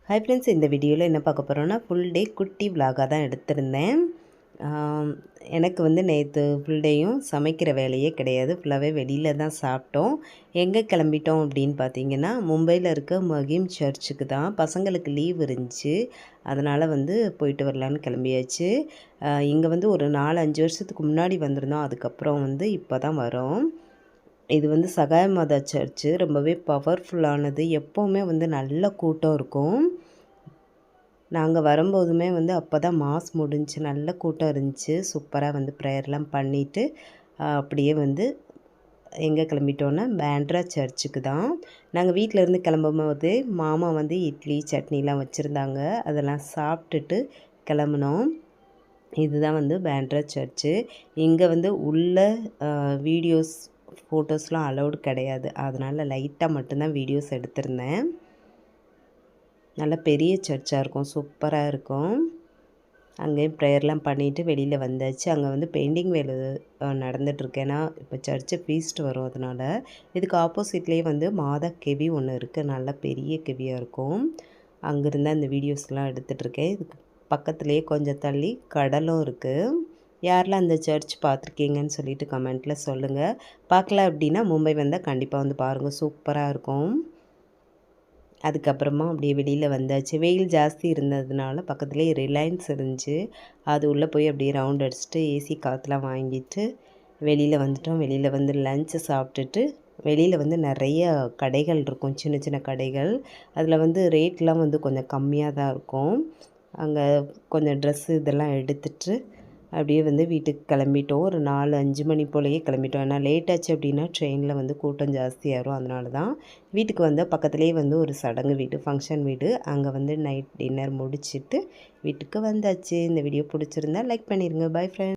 Hi friends, இந்த வீடியோவில் என்ன பார்க்க போகிறோன்னா ஃபுல் டே குட்டி விலாகாக தான் எடுத்திருந்தேன். எனக்கு வந்து நேற்று ஃபுல் டேயும் சமைக்கிற வேலையே கிடையாது. ஃபுல்லாகவே வெளியில் தான் சாப்பிட்டோம். எங்கே கிளம்பிட்டோம் அப்படின்னு பார்த்தீங்கன்னா, மும்பையில் இருக்க மகிம் சர்ச்சுக்கு தான். பசங்களுக்கு லீவ் இருந்துச்சு, அதனால் வந்து போயிட்டு வரலான்னு கிளம்பியாச்சு. இங்கே வந்து ஒரு 4-5 வருஷத்துக்கு முன்னாடி வந்திருந்தோம். அதுக்கப்புறம் வந்து இப்போ தான் வரோம். இது வந்து சகாய மாதா சர்ச்சு. ரொம்பவே பவர்ஃபுல்லானது. எப்போவுமே வந்து நல்ல கூட்டம் இருக்கும். நாங்கள் வரும்போதுமே வந்து அப்போ தான் மாஸ் முடிஞ்சு நல்ல கூட்டம் இருந்துச்சு. சூப்பராக வந்து ப்ரேயர்லாம் பண்ணிவிட்டு அப்படியே வந்து எங்கே கிளம்பிட்டோன்னா பேண்ட்ரா சர்ச்சுக்கு தான். நாங்கள் வீட்டிலேருந்து கிளம்பும்போது மாமா வந்து இட்லி சட்னிலாம் வச்சுருந்தாங்க. அதெல்லாம் சாப்பிட்டுட்டு கிளம்புனோம். இதுதான் வந்து பேண்ட்ரா சர்ச்சு. இங்கே வந்து உள்ள வீடியோஸ் ஃபோட்டோஸ்லாம் அலௌடு கிடையாது. அதனால் லைட்டாக மட்டும்தான் வீடியோஸ் எடுத்திருந்தேன். நல்ல பெரிய சர்ச்சாக இருக்கும், சூப்பராக இருக்கும். அங்கேயும் ப்ரேயர்லாம் பண்ணிவிட்டு வெளியில் வந்தாச்சு. அங்கே வந்து பெயிண்டிங் வேலை நடந்துகிட்ருக்கு. ஏன்னா இப்போ சர்ச்சு ஃபீஸ்ட் வரும், அதனால். இதுக்கு ஆப்போசிட்லேயே வந்து மாதா கெவி ஒன்று இருக்குது. நல்ல பெரிய கெவியாக இருக்கும். அங்கேருந்து அந்த வீடியோஸ்லாம் எடுத்துகிட்ருக்கேன். இதுக்கு பக்கத்துலேயே கொஞ்சம் தள்ளி கடலும் இருக்குது. யாரெல்லாம் அந்த சர்ச் பார்த்துருக்கீங்கன்னு சொல்லிட்டு கமெண்ட்டில் சொல்லுங்கள். பார்க்கல அப்படின்னா மும்பை வந்தால் கண்டிப்பாக வந்து பாருங்கள், சூப்பராக இருக்கும். அதுக்கப்புறமா அப்படியே வெளியில் வந்தாச்சு. வெயில் ஜாஸ்தி இருந்ததுனால பக்கத்துலேயே ரிலையன்ஸ் இருந்துச்சு. அது உள்ளே போய் அப்படியே ரவுண்ட் அடிச்சுட்டு ஏசி காற்றுலாம் வாங்கிட்டு வெளியில் வந்துட்டோம். வெளியில் வந்து லஞ்சு சாப்பிட்டுட்டு வெளியில் வந்து நிறைய கடைகள் இருக்கும், சின்ன சின்ன கடைகள். அதில் வந்து ரேட்லாம் வந்து கொஞ்சம் கம்மியாக தான் இருக்கும். அங்கே கொஞ்சம் ட்ரெஸ்ஸு இதெல்லாம் எடுத்துகிட்டு அப்படியே வந்து வீட்டுக்கு கிளம்பிட்டோம். ஒரு 4-5 மணி போலயே கிளம்பிட்டோம். ஏன்னா லேட் ஆச்சு அப்படின்னா ட்ரெயினில் வந்து கூட்டம் ஜாஸ்தியாகிடும். அதனால தான் வீட்டுக்கு வந்து பக்கத்துலேயே வந்து ஒரு சடங்கு வீடு, ஃபங்க்ஷன் வீடு. அங்கே வந்து நைட் டின்னர் முடிச்சுட்டு வீட்டுக்கு வந்தாச்சு. இந்த வீடியோ பிடிச்சிருந்தா லைக் பண்ணிடுங்க. Bye friends.